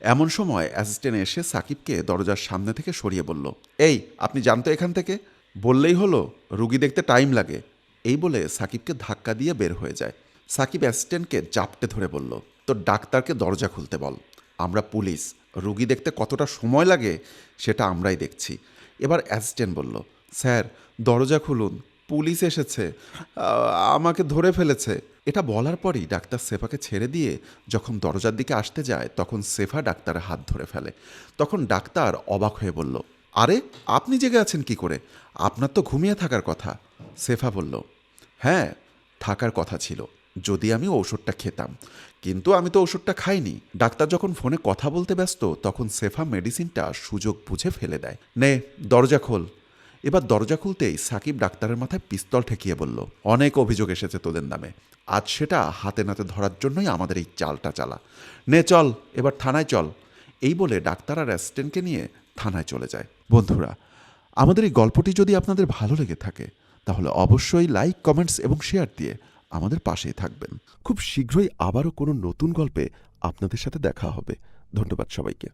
এমন সময় অ্যাসিস্ট্যান্ট এসে সাকিবকে দরজার সামনে থেকে সরিয়ে বলল, এই আপনি জানতো এখান থেকে? বললেই হলো, রুগী দেখতে টাইম লাগে। এই বলে সাকিবকে ধাক্কা দিয়ে বের হয়ে যায়। সাকিব অ্যাসিস্ট্যান্টকে জাপটে ধরে বলল, তো ডাক্তারকে দরজা খুলতে বল। আমরা পুলিশ, রুগী দেখতে কতটা সময় লাগে সেটা আমরাই দেখছি। এবার অ্যাসিস্ট্যান্ট বলল, স্যার দরজা খুলুন, পুলিশ এসেছে, আমাকে ধরে ফেলেছে। এটা বলার পরই ডাক্তার সেফাকে ছেড়ে দিয়ে যখন দরজার দিকে আসতে যায় তখন সেফা ডাক্তারের হাত ধরে ফেলে। তখন ডাক্তার অবাক হয়ে বলল, আরে আপনি জেগে আছেন কি করে? আপনার তো ঘুমিয়ে থাকার কথা। সেফা বলল, হ্যাঁ থাকার কথা ছিল যদি আমি ঔষধটা খেতাম, কিন্তু আমি তো ওষুধটা খাইনি। ডাক্তার যখন ফোনে কথা বলতে ব্যস্ত তখন সেফা মেডিসিনটা সুযোগ বুঝে ফেলে দেয়। নে দরজা খোল। এবার দরজা খুলতেই সাকিব ডাক্তারের মাথায় পিস্তল ঠেকিয়ে বলল, অনেক অভিযোগ এসেছে তোদের নামে, আজ সেটা হাতে নাতে ধরার জন্যই আমাদের এই চালটা চালা। নে চল এবার থানায় চল। এই বলে ডাক্তার আর অ্যাসিস্ট্যান্টকে নিয়ে থানায় চলে যায়। বন্ধুরা, আমাদের এই গল্পটি যদি আপনাদের ভালো লেগে থাকে তাহলে অবশ্যই লাইক, কমেন্টস এবং শেয়ার দিয়ে আমাদের পাশেই থাকবেন। খুব শীঘ্রই আবারও কোনো নতুন গল্পে আপনাদের সাথে দেখা হবে। ধন্যবাদ সবাইকে।